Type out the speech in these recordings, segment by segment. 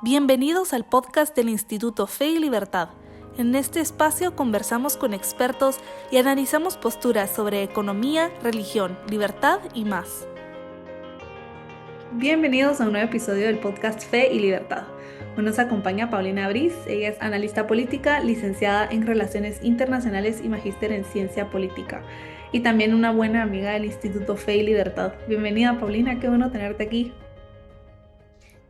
Bienvenidos al podcast del Instituto Fe y Libertad. En este espacio conversamos con expertos y analizamos posturas sobre economía, religión, libertad y más. Bienvenidos a un nuevo episodio del podcast Fe y Libertad. Hoy nos acompaña Paulina Briz. Ella es analista política, licenciada en Relaciones Internacionales y magíster en Ciencia Política. Y también una buena amiga del Instituto Fe y Libertad. Bienvenida, Paulina, qué bueno tenerte aquí.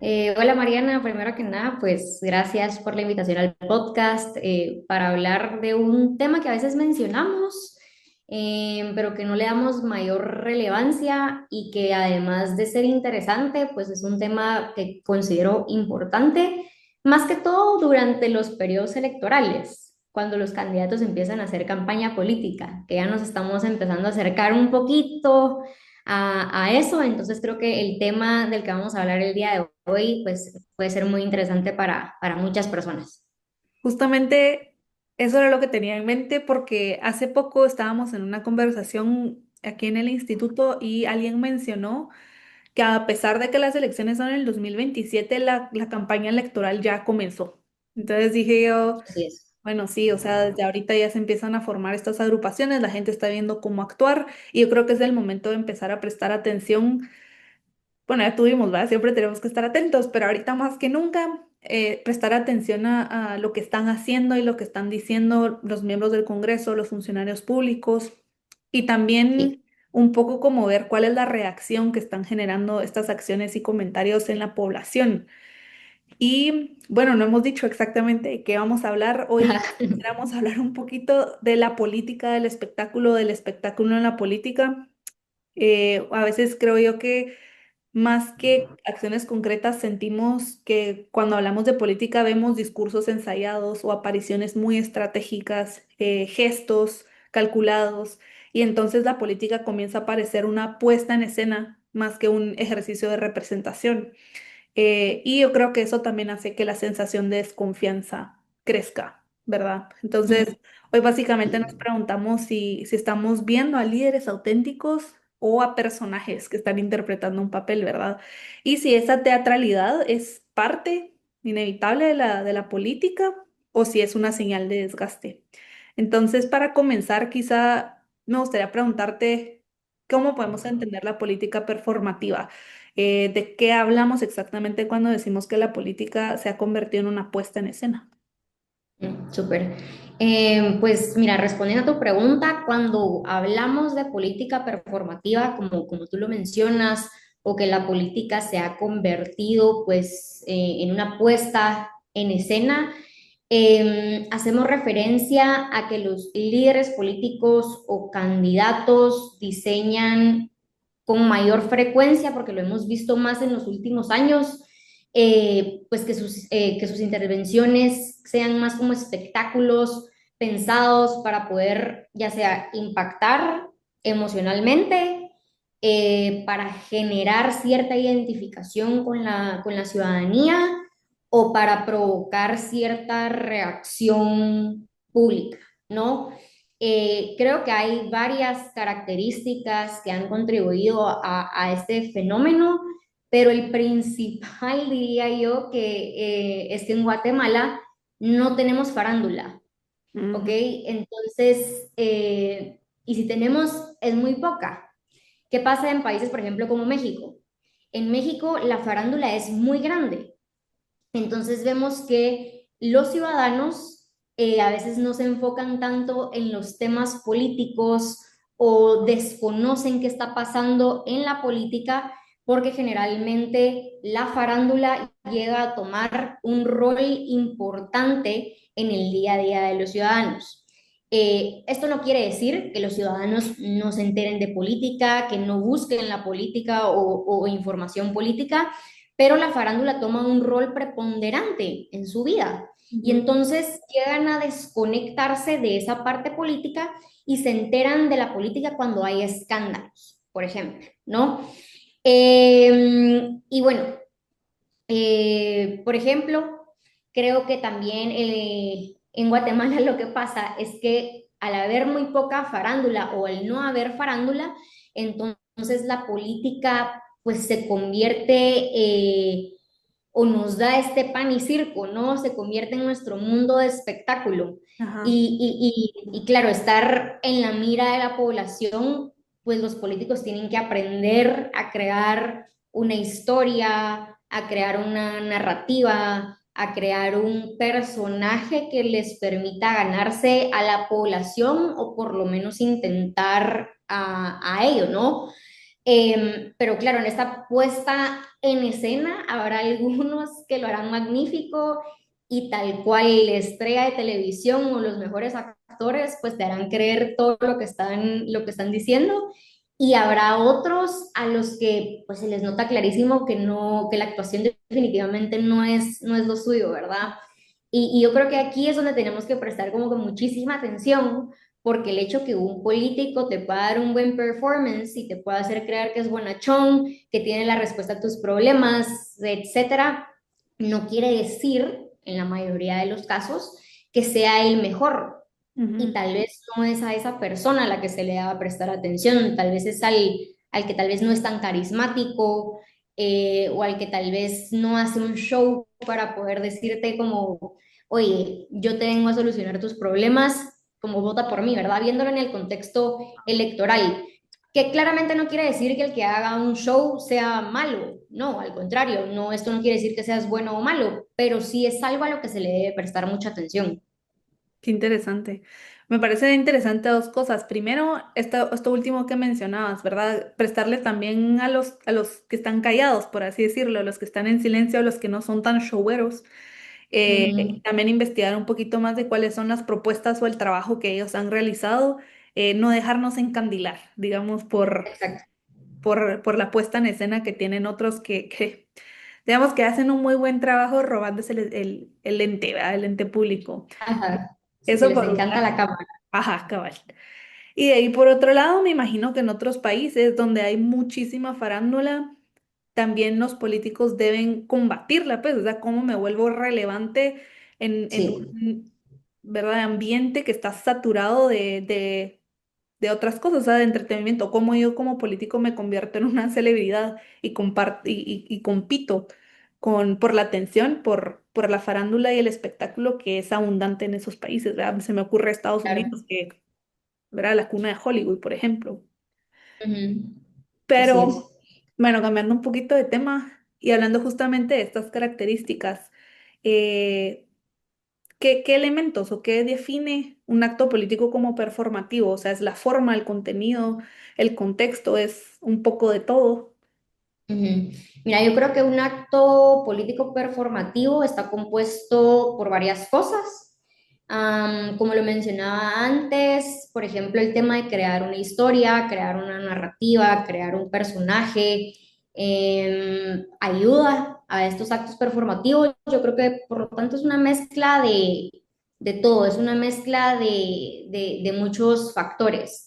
Hola Mariana, primero que nada, pues gracias por la invitación al podcast para hablar de un tema que a veces mencionamos, pero que no le damos mayor relevancia y que además de ser interesante, pues es un tema que considero importante, más que todo durante los periodos electorales, cuando los candidatos empiezan a hacer campaña política, que ya nos estamos empezando a acercar un poquito a eso. Entonces creo que el tema del que vamos a hablar el día de hoy pues puede ser muy interesante para muchas personas. Justamente eso era lo que tenía en mente porque hace poco estábamos en una conversación aquí en el instituto y alguien mencionó que a pesar de que las elecciones son en el 2027, la campaña electoral ya comenzó. Entonces dije yo, Así es. bueno, sí, o sea, desde ahorita ya se empiezan a formar estas agrupaciones, la gente está viendo cómo actuar y yo creo que es el momento de empezar a prestar atención. Bueno, ya tuvimos, ¿verdad? Siempre tenemos que estar atentos, pero ahorita más que nunca, prestar atención a lo que están haciendo y lo que están diciendo los miembros del Congreso, los funcionarios públicos, y Sí. también un poco como ver cuál es la reacción que están generando estas acciones y comentarios en la población. Y bueno, no hemos dicho exactamente de qué vamos a hablar. Hoy quisiéramos hablar un poquito de la política, del espectáculo en la política. A veces creo yo que más que acciones concretas, sentimos que cuando hablamos de política vemos discursos ensayados o apariciones muy estratégicas, gestos calculados, y entonces la política comienza a parecer una puesta en escena más que un ejercicio de representación. Y yo creo que eso también hace que la sensación de desconfianza crezca, ¿verdad? Entonces, hoy básicamente nos preguntamos si estamos viendo a líderes auténticos o a personajes que están interpretando un papel, ¿verdad? Y si esa teatralidad es parte inevitable de la política o si es una señal de desgaste. Entonces, para comenzar, quizá me gustaría preguntarte cómo podemos entender la política performativa. ¿De qué hablamos exactamente cuando decimos que la política se ha convertido en una puesta en escena? Súper. Pues mira, respondiendo a tu pregunta, cuando hablamos de política performativa, como tú lo mencionas, o que la política se ha convertido pues en una puesta en escena, hacemos referencia a que los líderes políticos o candidatos diseñan con mayor frecuencia, porque lo hemos visto más en los últimos años, pues que sus intervenciones sean más como espectáculos pensados para poder ya sea impactar emocionalmente, para generar cierta identificación con la ciudadanía o para provocar cierta reacción pública, ¿no? Creo que hay varias características que han contribuido a este fenómeno, pero el principal diría yo que es que en Guatemala no tenemos farándula, ¿ok? Ujú. Entonces, y si tenemos, es muy poca. ¿Qué pasa en países, por ejemplo, como México? En México la farándula es muy grande. Entonces vemos que los ciudadanos a veces no se enfocan tanto en los temas políticos o desconocen qué está pasando en la política porque generalmente la farándula llega a tomar un rol importante en el día a día de los ciudadanos. Esto no quiere decir que los ciudadanos no se enteren de política, que no busquen la política o información política, pero la farándula toma un rol preponderante en su vida. Y Ujú. entonces llegan a desconectarse de esa parte política y se enteran de la política cuando hay escándalos, por ejemplo, ¿no? Y bueno, por ejemplo, creo que también en Guatemala lo que pasa es que al haber muy poca farándula o al no haber farándula, entonces la política pues se convierte o nos da este pan y circo, ¿no? Se convierte en nuestro mundo de espectáculo. Ajá. Y claro, estar en la mira de la población, pues los políticos tienen que aprender a crear una historia, a crear una narrativa, a crear un personaje que les permita ganarse a la población o por lo menos intentar a ello, ¿no? Pero claro, en esta puesta en escena habrá algunos que lo harán magnífico y tal cual la estrella de televisión o los mejores actores, pues te harán creer todo lo que están diciendo. Y habrá otros a los que pues se les nota clarísimo que no, que la actuación definitivamente no es lo suyo, ¿verdad? Y yo creo que aquí es donde tenemos que prestar como que muchísima atención porque el hecho que un político te pueda dar un buen performance y te pueda hacer creer que es bonachón, que tiene la respuesta a tus problemas, etcétera, no quiere decir, en la mayoría de los casos, que sea el mejor. Y Ujú. tal vez no es a esa persona a la que se le va a prestar atención, tal vez es al que tal vez no es tan carismático o al que tal vez no hace un show para poder decirte como, oye, yo te vengo a solucionar tus problemas, como vota por mí, ¿verdad? Viéndolo en el contexto electoral, que claramente no quiere decir que el que haga un show sea malo, no, al contrario, no, esto no quiere decir que seas bueno o malo, pero sí es algo a lo que se le debe prestar mucha atención. Qué interesante. Me parece interesante dos cosas. Primero, esto último que mencionabas, ¿verdad? Prestarle también a los que están callados, por así decirlo, a los que están en silencio, a los que no son tan showeros. Ujú, También investigar un poquito más de cuáles son las propuestas o el trabajo que ellos han realizado. No dejarnos encandilar, digamos, exacto. por la puesta en escena que tienen otros digamos, que hacen un muy buen trabajo robándose el lente, ¿verdad? El lente público. Ajá. Sí, que Eso les por un encanta lado. la cámara. Ajá, cabal. Y de ahí por otro lado, me imagino que en otros países donde hay muchísima farándula, también los políticos deben combatirla, pues, o sea, cómo me vuelvo relevante en Sí, un, ¿verdad? Ambiente que está saturado de otras cosas, o sea, de entretenimiento, cómo yo como político me convierto en una celebridad y, y compito por la atención, por la farándula y el espectáculo que es abundante en esos países, ¿verdad? Se me ocurre Estados claro. Unidos, que, ¿verdad? La cuna de Hollywood, por ejemplo. Ujú. Así es. Pero, bueno, cambiando un poquito de tema y hablando justamente de estas características, eh, qué elementos o qué define un acto político como performativo? O sea, es la forma, el contenido, el contexto, es un poco de todo. Ujú. Mira, yo creo que un acto político performativo está compuesto por varias cosas. Como lo mencionaba antes, por ejemplo, el tema de crear una historia, crear una narrativa, crear un personaje, ayuda a estos actos performativos. Yo creo que por lo tanto es una mezcla de todo, es una mezcla de muchos factores.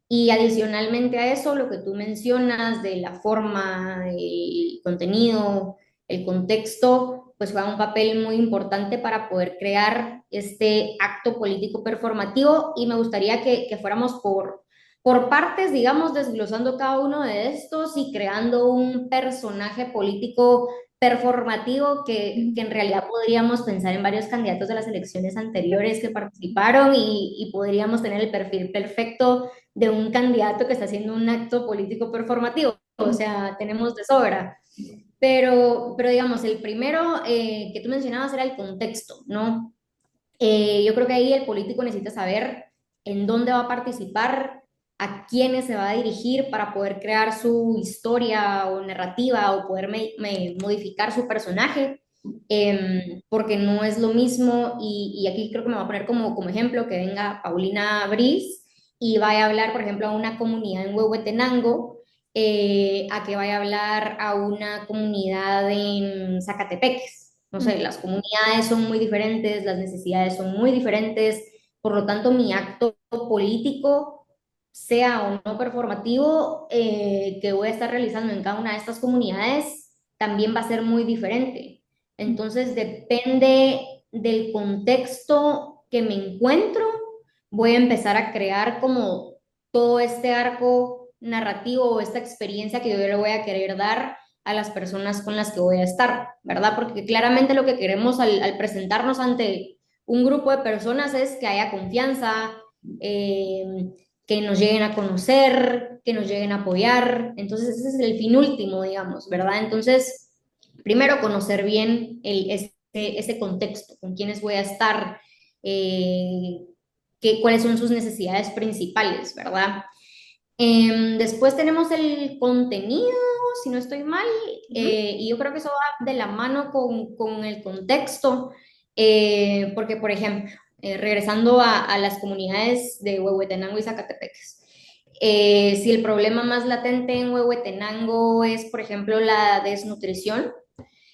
Y adicionalmente a eso, lo que tú mencionas de la forma, el contenido, el contexto, pues juega un papel muy importante para poder crear este acto político performativo y me gustaría que fuéramos por partes, digamos, desglosando cada uno de estos y creando un personaje político performativo que en realidad podríamos pensar en varios candidatos de las elecciones anteriores que participaron y podríamos tener el perfil perfecto de un candidato que está haciendo un acto político performativo. O Ujú. sea, tenemos de sobra. Pero digamos, el primero que tú mencionabas era el contexto, ¿no? Yo creo que ahí el político necesita saber en dónde va a participar, a quiénes se va a dirigir para poder crear su historia o narrativa o poder modificar su personaje, porque no es lo mismo, y aquí creo que me voy a poner como ejemplo que venga Paulina Briz y vaya a hablar, por ejemplo, a una comunidad en Huehuetenango, a que vaya a hablar a una comunidad en Zacatepeques. No sé, las comunidades son muy diferentes, las necesidades son muy diferentes, por lo tanto mi acto político, sea o no performativo, que voy a estar realizando en cada una de estas comunidades, también va a ser muy diferente. Entonces depende del contexto que me encuentro, voy a empezar a crear como todo este arco narrativo o esta experiencia que yo le voy a querer dar a las personas con las que voy a estar, ¿verdad? Porque claramente lo que queremos al presentarnos ante un grupo de personas es que haya confianza, eh, que nos lleguen a conocer, que nos lleguen a apoyar. Entonces, ese es el fin último, digamos, ¿verdad? Entonces, primero conocer bien ese contexto, con quiénes voy a estar, eh, cuáles son sus necesidades principales, ¿verdad? Después tenemos el contenido, si no estoy mal, Ujú. y yo creo que eso va de la mano con el contexto, porque, por ejemplo, regresando a las comunidades de Huehuetenango y Zacatepeques, si el problema más latente en Huehuetenango es, por ejemplo, la desnutrición,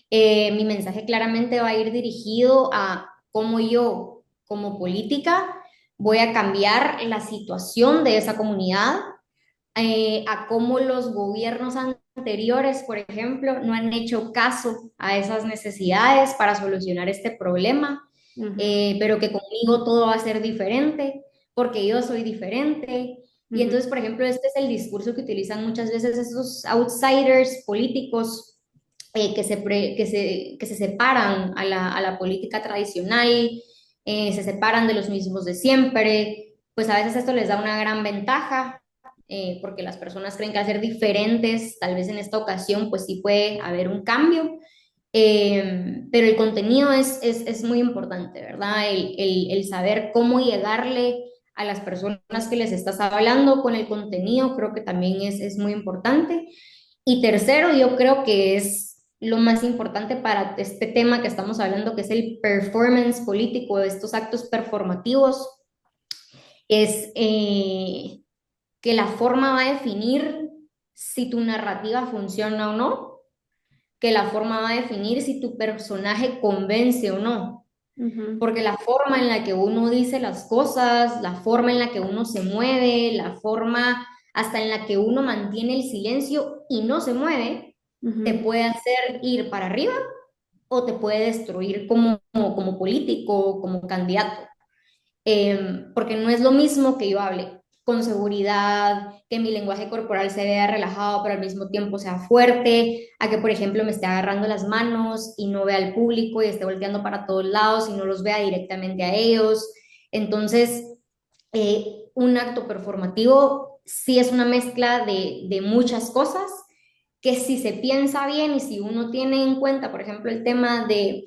mi mensaje claramente va a ir dirigido a cómo yo, como política, voy a cambiar la situación de esa comunidad, a cómo los gobiernos anteriores, por ejemplo, no han hecho caso a esas necesidades para solucionar este problema, Ujú. pero que conmigo todo va a ser diferente, porque yo soy diferente. Y Ujú. entonces, por ejemplo, este es el discurso que utilizan muchas veces esos outsiders políticos, que se separan a la política tradicional, se separan de los mismos de siempre. Pues a veces esto les da una gran ventaja, porque las personas creen que al ser diferentes, tal vez en esta ocasión, pues sí puede haber un cambio. Pero el contenido es muy importante, ¿verdad? El saber cómo llegarle a las personas que les estás hablando con el contenido, creo que también es muy importante. Y tercero, yo creo que es lo más importante para este tema que estamos hablando, que es el performance político, de estos actos performativos, es que la forma va a definir si tu narrativa funciona o no, que la forma va a definir si tu personaje convence o no. Ujú. Porque la forma en la que uno dice las cosas, la forma en la que uno se mueve, la forma hasta en la que uno mantiene el silencio y no se mueve, te Ujú. puede hacer ir para arriba o te puede destruir como político, como candidato. Porque no es lo mismo que yo hable con seguridad, que mi lenguaje corporal se vea relajado, pero al mismo tiempo sea fuerte, a que, por ejemplo, me esté agarrando las manos y no vea al público y esté volteando para todos lados y no los vea directamente a ellos. Entonces, un acto performativo sí es una mezcla de muchas cosas que si se piensa bien y si uno tiene en cuenta, por ejemplo, el tema de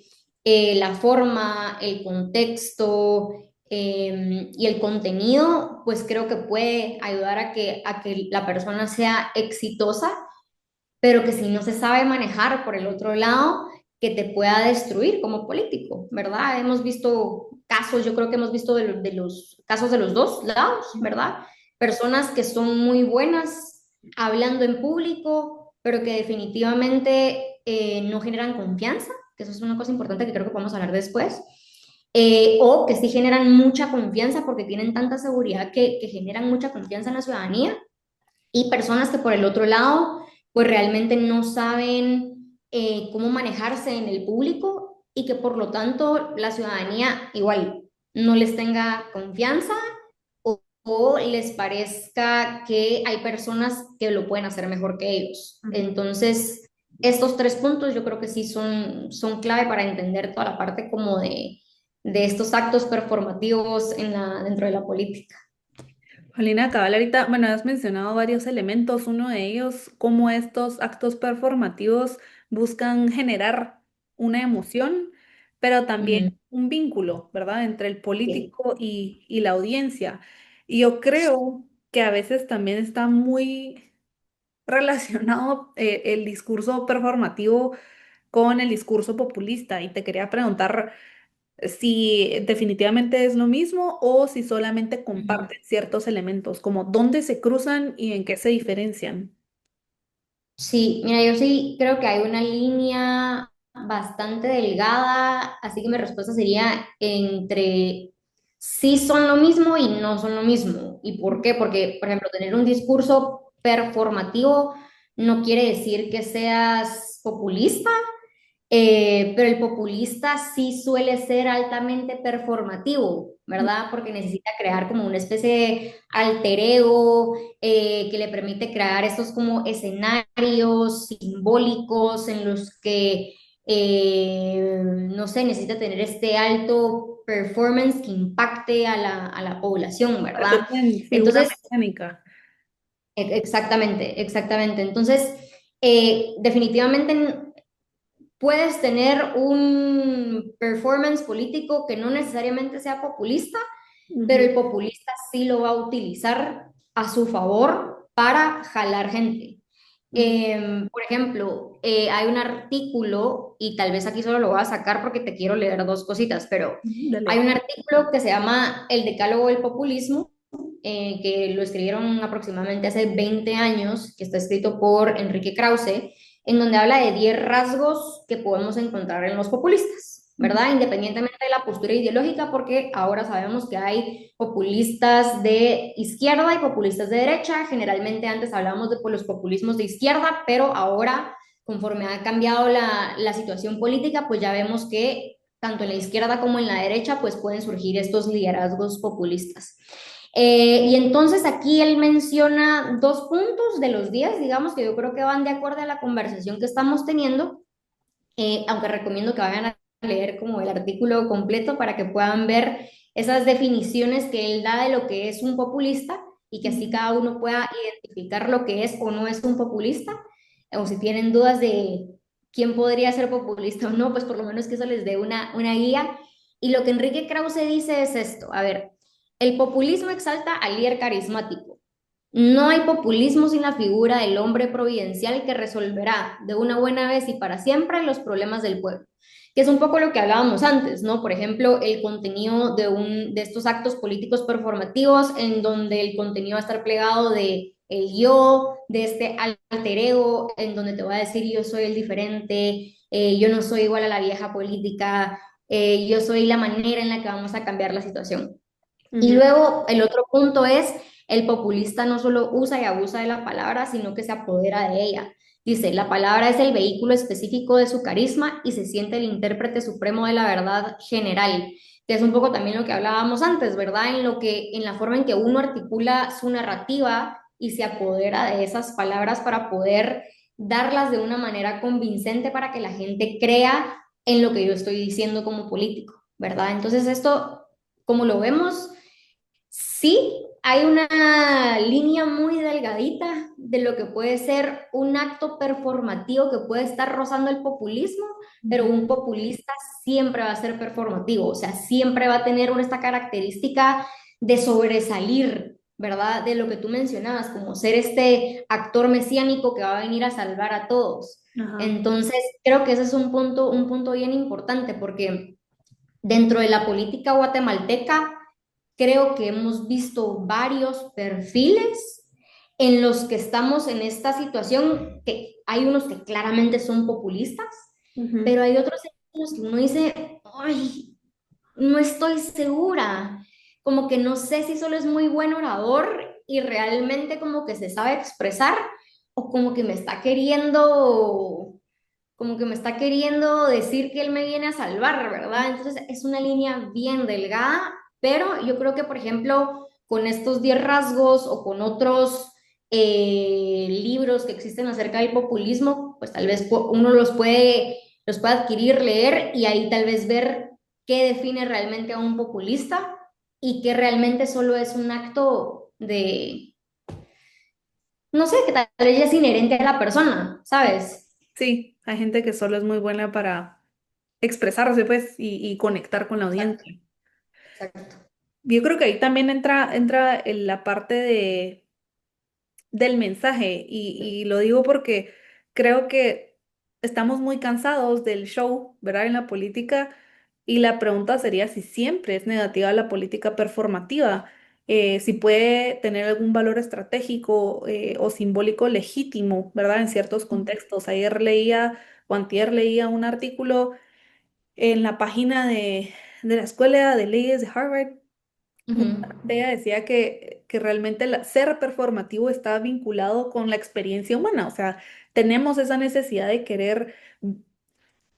la forma, el contexto, y el contenido, pues creo que puede ayudar a que la persona sea exitosa, pero que si no se sabe manejar por el otro lado, que te pueda destruir como político, ¿verdad? Hemos visto casos, yo creo que hemos visto de los casos de los dos lados, ¿verdad? Personas que son muy buenas hablando en público, pero que definitivamente no generan confianza, que eso es una cosa importante que creo que podemos hablar después, o que sí generan mucha confianza porque tienen tanta seguridad que generan mucha confianza en la ciudadanía, y personas que por el otro lado, pues realmente no saben cómo manejarse en el público y que por lo tanto la ciudadanía igual no les tenga confianza, o les parezca que hay personas que lo pueden hacer mejor que ellos. Ujú. Entonces, estos tres puntos yo creo que sí son clave para entender toda la parte como de estos actos performativos dentro de la política. Paulina, cabal, ahorita, bueno, has mencionado varios elementos. Uno de ellos, cómo estos actos performativos buscan generar una emoción, pero también Ujú. un vínculo, ¿verdad?, entre el Sí. político y la audiencia. Y yo creo que a veces también está muy relacionado el discurso performativo con el discurso populista. Y te quería preguntar si definitivamente es lo mismo o si solamente Ujú. comparten ciertos elementos, como dónde se cruzan y en qué se diferencian. Sí, mira, yo sí creo que hay una línea bastante delgada, así que mi respuesta sería entre sí son lo mismo y no son lo mismo. ¿Y por qué? Porque, por ejemplo, tener un discurso performativo no quiere decir que seas populista, Pero el populista sí suele ser altamente performativo, ¿verdad? Porque necesita crear como una especie de alter ego que le permite crear estos como escenarios simbólicos en los que, no sé, necesita tener este alto performance que impacte a la población, ¿verdad? Parece en figura Entonces, mecánica. exactamente, exactamente. Entonces, definitivamente puedes tener un performance político que no necesariamente sea populista, pero Ujú, el populista sí lo va a utilizar a su favor para jalar gente. ujú. Por ejemplo, hay un artículo, y tal vez aquí solo lo voy a sacar porque te quiero leer dos cositas, pero hay Dale. un artículo que se llama El Decálogo del Populismo, que lo escribieron aproximadamente hace 20 años, que está escrito por Enrique Krause, en donde habla de 10 rasgos que podemos encontrar en los populistas, Ujú, ¿verdad? Independientemente de la postura ideológica, porque ahora sabemos que hay populistas de izquierda y populistas de derecha. Generalmente antes hablábamos de los populismos de izquierda, pero ahora, conforme ha cambiado la situación política, pues ya vemos que tanto en la izquierda como en la derecha, pues pueden surgir estos liderazgos populistas. Y entonces aquí él menciona dos puntos de los 10, digamos, que yo creo que van de acuerdo a la conversación que estamos teniendo, aunque recomiendo que vayan a leer como el artículo completo para que puedan ver esas definiciones que él da de lo que es un populista y que así ujú. cada uno pueda identificar lo que es o no es un populista, o si tienen dudas de quién podría ser populista o no, pues por lo menos que eso les dé una guía. Y lo que Enrique Krause dice es esto, a ver, el populismo exalta al líder carismático. No hay populismo sin la figura del hombre providencial que resolverá de una buena vez y para siempre los problemas del pueblo, que es un poco lo que hablábamos antes, ¿no? Por ejemplo, el contenido de estos actos políticos performativos en donde el contenido va a estar plegado de el yo, de este alter ego, en donde te voy a decir yo soy el diferente, yo no soy igual a la vieja política, yo soy la manera en la que vamos a cambiar la situación. Y Ujú. luego el otro punto es, el populista no solo usa y abusa de la palabra, sino que se apodera de ella. Dice, la palabra es el vehículo específico de su carisma y se siente el intérprete supremo de la verdad general, que es un poco también lo que hablábamos antes, ¿verdad? En la forma en que uno articula su narrativa y se apodera de esas palabras para poder darlas de una manera convincente para que la gente crea en lo que yo estoy diciendo como político, ¿verdad? Entonces esto, como lo vemos, sí, hay una línea muy delgadita de lo que puede ser un acto performativo que puede estar rozando el populismo, pero Ujú. un populista siempre va a ser performativo, o sea, siempre va a tener esta característica de sobresalir, ¿verdad? De lo que tú mencionabas, como ser este actor mesiánico que va a venir a salvar a todos. Ajá. Entonces, creo que ese es un punto bien importante porque dentro de la política guatemalteca, creo que hemos visto varios perfiles en los que estamos en esta situación, que hay unos que claramente son populistas, Ujú. pero hay otros en los que uno dice, ay, no estoy segura, como que no sé si solo es muy buen orador y realmente como que se sabe expresar o como que me está queriendo decir que él me viene a salvar, ¿verdad? Entonces es una línea bien delgada, pero yo creo que, por ejemplo, con estos 10 rasgos o con otros libros que existen acerca del populismo, pues tal vez uno los puede adquirir, leer y ahí tal vez ver qué define realmente a un populista y qué realmente solo es un acto de, no sé, que tal vez es inherente a la persona, ¿sabes? Sí, hay gente que solo es muy buena para expresarse, pues, y conectar con la Exacto, audiencia. exacto. Yo creo que ahí también entra en la parte del mensaje, y lo digo porque creo que estamos muy cansados del show, ¿verdad? En la política, y la pregunta sería si siempre es negativa la política performativa, si puede tener algún valor estratégico o simbólico legítimo, ¿verdad? En ciertos contextos. Ayer leía o antier leía un artículo en la página de la Escuela de Leyes de Harvard. Ujú. Ella decía que realmente ser performativo está vinculado con la experiencia humana, o sea, tenemos esa necesidad de querer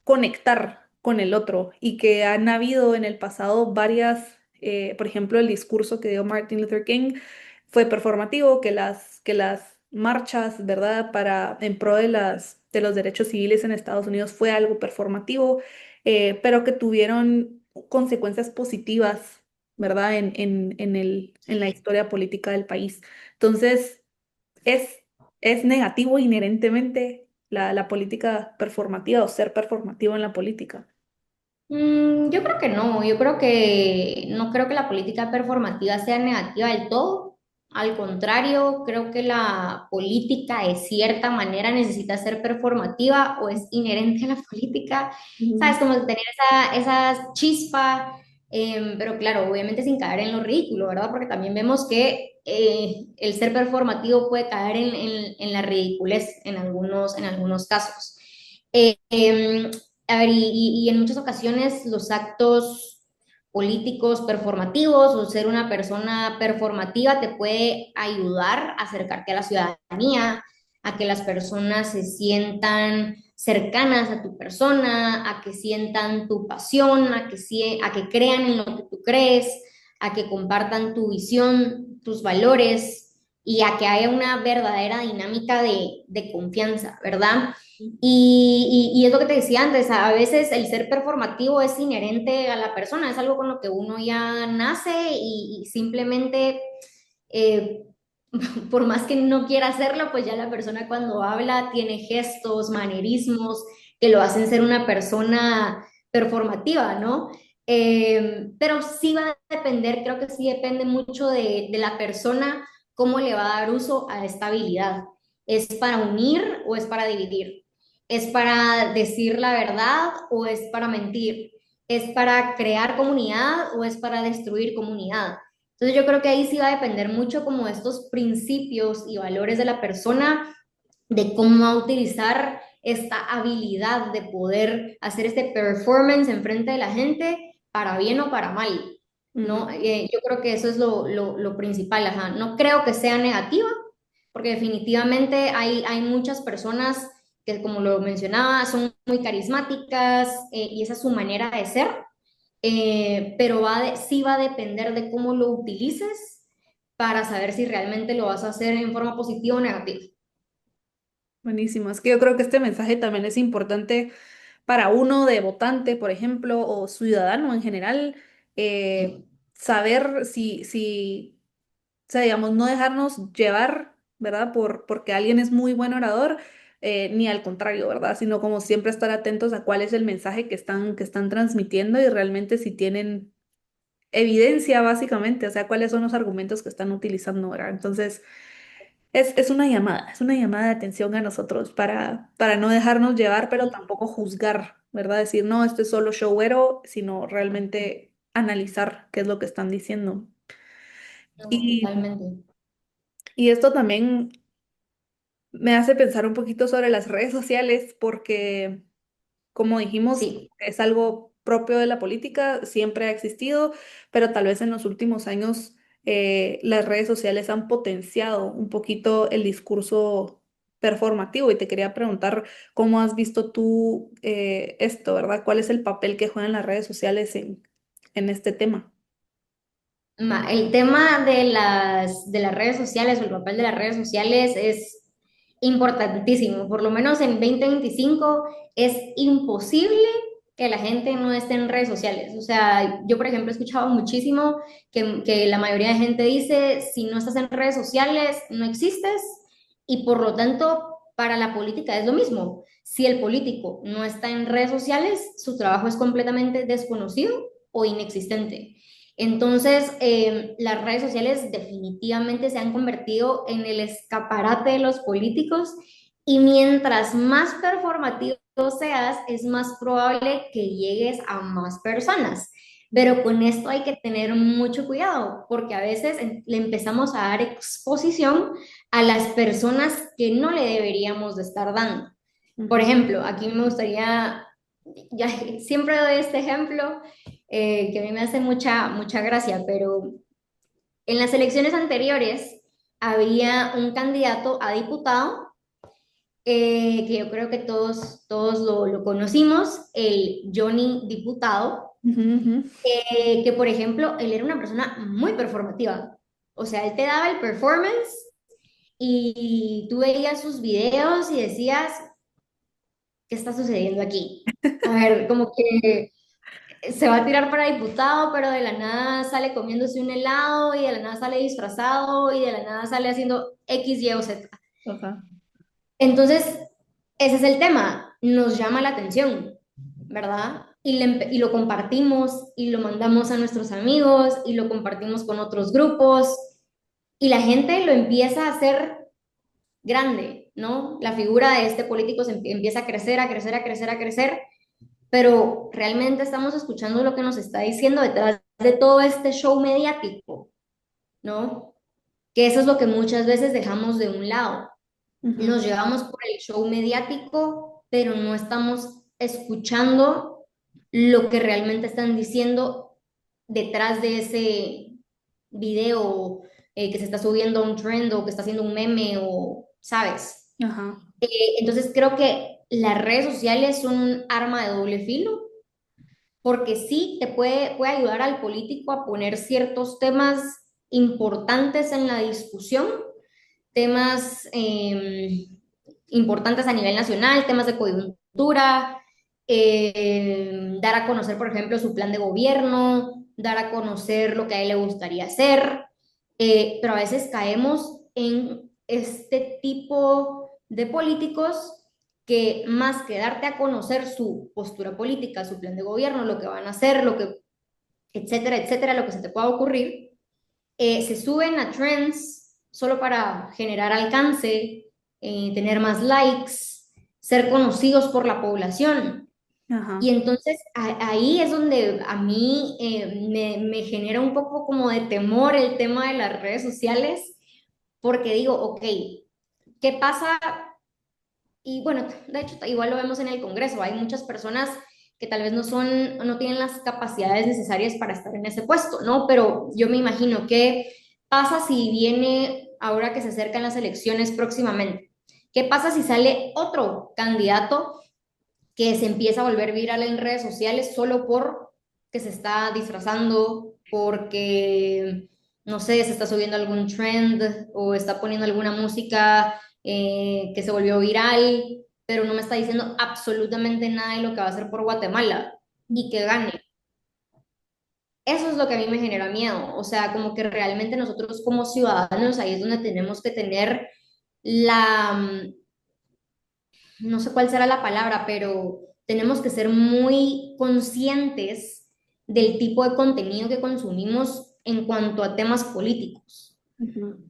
conectar con el otro y que han habido en el pasado varias, por ejemplo, el discurso que dio Martin Luther King fue performativo, que las marchas, ¿verdad?, para en pro de de los derechos civiles en Estados Unidos fue algo performativo, pero que tuvieron consecuencias positivas, ¿verdad?, en la historia política del país. Entonces, es, es negativo inherentemente la política performativa o ser performativo en la política. Yo creo que no, yo creo que no creo que la política performativa sea negativa del todo. Al contrario, creo que la política de cierta manera necesita ser performativa o es inherente a la política, ¿sabes? Ujú, Como tener esa chispa, pero claro, obviamente sin caer en lo ridículo, ¿verdad? Porque también vemos que el ser performativo puede caer en la ridiculez en algunos casos. A ver, y en muchas ocasiones los actos políticos performativos o ser una persona performativa te puede ayudar a acercarte a la ciudadanía, a que las personas se sientan cercanas a tu persona, a que sientan tu pasión, a que crean en lo que tú crees, a que compartan tu visión, tus valores y a que haya una verdadera dinámica de confianza, ¿verdad? Y es lo que te decía antes, a veces el ser performativo es inherente a la persona, es algo con lo que uno ya nace y simplemente, eh, por más que no quiera hacerlo, pues ya la persona cuando habla tiene gestos, manerismos que lo hacen ser una persona performativa, ¿no? Pero sí va a depender, creo que sí depende mucho de la persona, cómo le va a dar uso a esta habilidad. ¿Es para unir o es para dividir? ¿Es para decir la verdad o es para mentir? ¿Es para crear comunidad o es para destruir comunidad? Entonces yo creo que ahí sí va a depender mucho como de estos principios y valores de la persona, de cómo va a utilizar esta habilidad de poder hacer este performance en frente de la gente para bien o para mal, ujú. ¿no? Yo creo que eso es lo principal, ajá. No creo que sea negativa, porque definitivamente hay muchas personas que, como lo mencionaba, son muy carismáticas y esa es su manera de ser, pero sí va a depender de cómo lo utilices para saber si realmente lo vas a hacer en forma positiva o negativa. Buenísimo. Es que yo creo que este mensaje también es importante para uno de votante, por ejemplo, o ciudadano en general, saber o sea, digamos, no dejarnos llevar, ¿verdad? Porque alguien es muy buen orador, ni al contrario, ¿verdad? Sino como siempre estar atentos a cuál es el mensaje que están transmitiendo y realmente si tienen evidencia, básicamente, o sea, cuáles son los argumentos que están utilizando, ¿verdad? Entonces, es una llamada de atención a nosotros para no dejarnos llevar, pero tampoco juzgar, ¿verdad? Decir, no, esto es solo showero, sino realmente analizar qué es lo que están diciendo. No, Y, totalmente. y esto también me hace pensar un poquito sobre las redes sociales, porque como dijimos, Sí. es algo propio de la política, siempre ha existido, pero tal vez en los últimos años las redes sociales han potenciado un poquito el discurso performativo y te quería preguntar cómo has visto tú esto, ¿verdad? ¿Cuál es el papel que juegan las redes sociales en este tema? El tema de las redes sociales o el papel de las redes sociales es importantísimo. Por lo menos en 2025 es imposible que la gente no esté en redes sociales. O sea, yo, por ejemplo, he escuchado muchísimo que la mayoría de gente dice, si no estás en redes sociales, no existes. Y por lo tanto, para la política es lo mismo. Si el político no está en redes sociales, su trabajo es completamente desconocido o inexistente. Entonces, las redes sociales definitivamente se han convertido en el escaparate de los políticos y mientras más performativo seas, es más probable que llegues a más personas. Pero con esto hay que tener mucho cuidado porque a veces le empezamos a dar exposición a las personas que no le deberíamos de estar dando. Por Ujú. ejemplo, aquí me gustaría, ya siempre doy este ejemplo, que a mí me hace mucha gracia, pero en las elecciones anteriores había un candidato a diputado que yo creo que todos lo conocimos, el Johnny Diputado, Ujú, ujú. que por ejemplo, él era una persona muy performativa. O sea, él te daba el performance y tú veías sus videos y decías, ¿qué está sucediendo aquí? A ver, como que se va a tirar para diputado, pero de la nada sale comiéndose un helado y de la nada sale disfrazado y de la nada sale haciendo X, Y o Z. Ajá. Entonces, ese es el tema, nos llama la atención, ¿verdad? Y lo compartimos y lo mandamos a nuestros amigos y lo compartimos con otros grupos y la gente lo empieza a hacer grande, ¿no? La figura de este político empieza a crecer, a crecer, a crecer, a crecer, pero realmente estamos escuchando lo que nos está diciendo detrás de todo este show mediático, ¿no? Que eso es lo que muchas veces dejamos de un lado. Ujú. Nos llevamos por el show mediático, pero no estamos escuchando lo que realmente están diciendo detrás de ese video que se está subiendo a un trend o que está haciendo un meme o, ¿sabes? Ajá. Entonces creo que las redes sociales son un arma de doble filo porque sí puede ayudar al político a poner ciertos temas importantes en la discusión, temas importantes a nivel nacional, temas de coyuntura, dar a conocer, por ejemplo, su plan de gobierno, dar a conocer lo que a él le gustaría hacer, pero a veces caemos en este tipo de políticos que más que darte a conocer su postura política, su plan de gobierno, lo que van a hacer, etcétera, etcétera, lo que se te pueda ocurrir, se suben a trends solo para generar alcance, tener más likes, ser conocidos por la población. Y Ajá. entonces ahí es donde a mí me genera un poco como de temor el tema de las redes sociales, porque digo, ok, ¿qué pasa? Y bueno, de hecho, igual lo vemos en el Congreso. Hay muchas personas que tal vez no tienen las capacidades necesarias para estar en ese puesto, ¿no? Pero yo me imagino qué pasa si viene ahora que se acercan las elecciones próximamente. ¿Qué pasa si sale otro candidato que se empieza a volver viral en redes sociales solo por que se está disfrazando, porque, no sé, se está subiendo algún trend o está poniendo alguna música que se volvió viral, pero no me está diciendo absolutamente nada de lo que va a hacer por Guatemala y que gane? Eso es lo que a mí me genera miedo, o sea, como que realmente nosotros como ciudadanos ahí es donde tenemos que tener la, no sé cuál será la palabra, pero tenemos que ser muy conscientes del tipo de contenido que consumimos en cuanto a temas políticos. Ujú.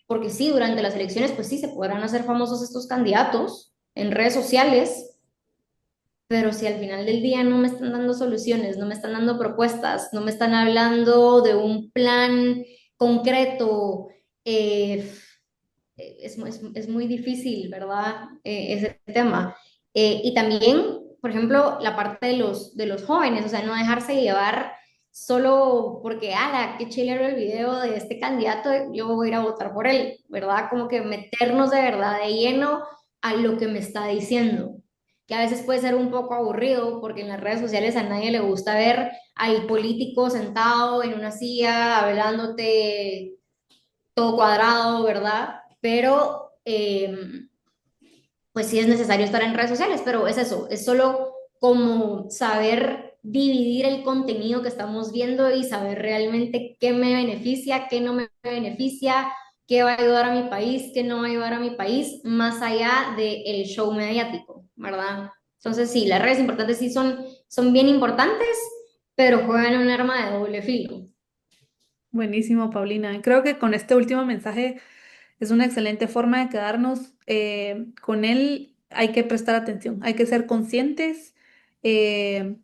Porque sí, durante las elecciones, pues sí, se podrán hacer famosos estos candidatos en redes sociales, pero si al final del día no me están dando soluciones, no me están dando propuestas, no me están hablando de un plan concreto, es muy difícil, ¿verdad? Ese tema. Y también, por ejemplo, la parte de los jóvenes, o sea, no dejarse llevar solo porque, ala, qué chilero el video de este candidato, yo voy a ir a votar por él, ¿verdad? Como que meternos de verdad de lleno a lo que me está diciendo, que a veces puede ser un poco aburrido porque en las redes sociales a nadie le gusta ver al político sentado en una silla hablándote todo cuadrado, ¿verdad? Pero pues sí es necesario estar en redes sociales, pero es eso, es solo como saber dividir el contenido que estamos viendo y saber realmente qué me beneficia, qué no me beneficia, qué va a ayudar a mi país, qué no va a ayudar a mi país, más allá del show mediático, ¿verdad? Entonces sí, las redes importantes sí son bien importantes, pero juegan un arma de doble filo. Buenísimo, Paulina. Creo que con este último mensaje es una excelente forma de quedarnos. Con él hay que prestar atención, hay que ser conscientes y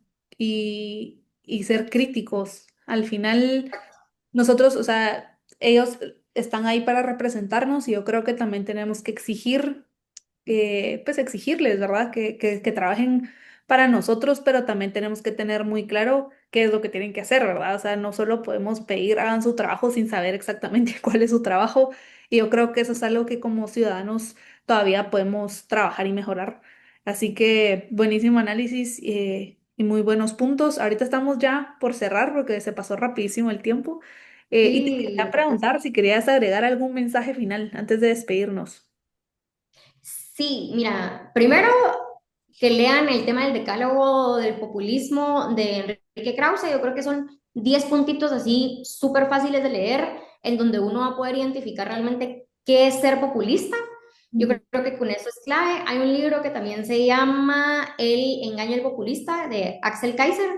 ser críticos. Al final, nosotros, o sea, ellos están ahí para representarnos y yo creo que también tenemos que exigir, pues exigirles, ¿verdad? Que trabajen para nosotros, pero también tenemos que tener muy claro qué es lo que tienen que hacer, ¿verdad? O sea, no solo podemos pedir hagan su trabajo sin saber exactamente cuál es su trabajo Y yo creo que eso es algo que como ciudadanos todavía podemos trabajar y mejorar. Así que buenísimo análisis y muy buenos puntos. Ahorita estamos ya por cerrar porque se pasó rapidísimo el tiempo. Y te Sí, quería rapidísimo. preguntar si querías agregar algún mensaje final antes de despedirnos. Sí, mira, primero que lean el tema del decálogo del populismo de Enrique Krause. Yo creo que son 10 puntitos así súper fáciles de leer, en donde uno va a poder identificar realmente qué es ser populista. Yo Ujú. creo que con eso es clave. Hay un libro que también se llama El engaño del populista de Axel Kaiser,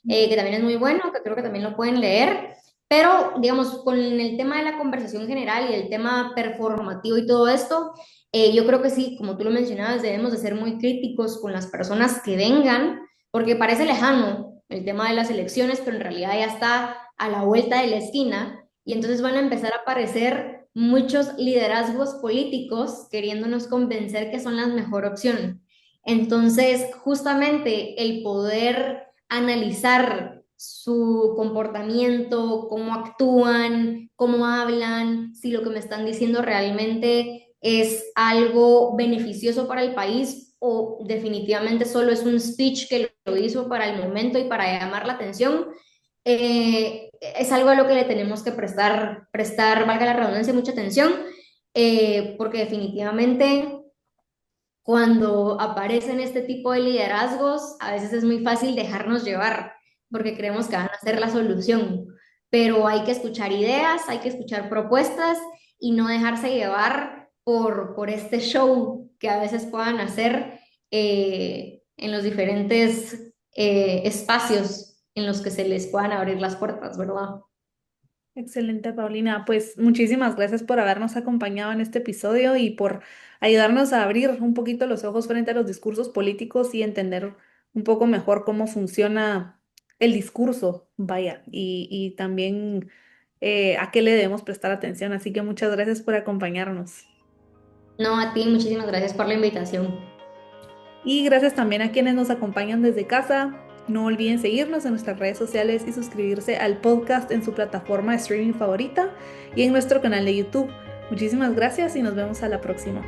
que también es muy bueno, que creo que también lo pueden leer. Pero, digamos, con el tema de la conversación general y el tema performativo y todo esto, yo creo que sí, como tú lo mencionabas, debemos de ser muy críticos con las personas que vengan, porque parece lejano el tema de las elecciones, pero en realidad ya está a la vuelta de la esquina y entonces van a empezar a aparecer muchos liderazgos políticos queriéndonos convencer que son la mejor opción. Entonces, justamente el poder analizar su comportamiento, cómo actúan, cómo hablan, si lo que me están diciendo realmente es algo beneficioso para el país o definitivamente solo es un speech que lo hizo para el momento y para llamar la atención, es algo a lo que le tenemos que valga la redundancia, mucha atención, porque definitivamente cuando aparecen este tipo de liderazgos, a veces es muy fácil dejarnos llevar, porque creemos que van a ser la solución, pero hay que escuchar ideas, hay que escuchar propuestas y no dejarse llevar por este show que a veces puedan hacer en los diferentes espacios en los que se les puedan abrir las puertas, ¿verdad? Excelente, Paulina. Pues muchísimas gracias por habernos acompañado en este episodio y por ayudarnos a abrir un poquito los ojos frente a los discursos políticos y entender un poco mejor cómo funciona el discurso, vaya, y también a qué le debemos prestar atención. Así que muchas gracias por acompañarnos. No, a ti, muchísimas gracias por la invitación. Y gracias también a quienes nos acompañan desde casa. No olviden seguirnos en nuestras redes sociales y suscribirse al podcast en su plataforma de streaming favorita y en nuestro canal de YouTube. Muchísimas gracias y nos vemos a la próxima.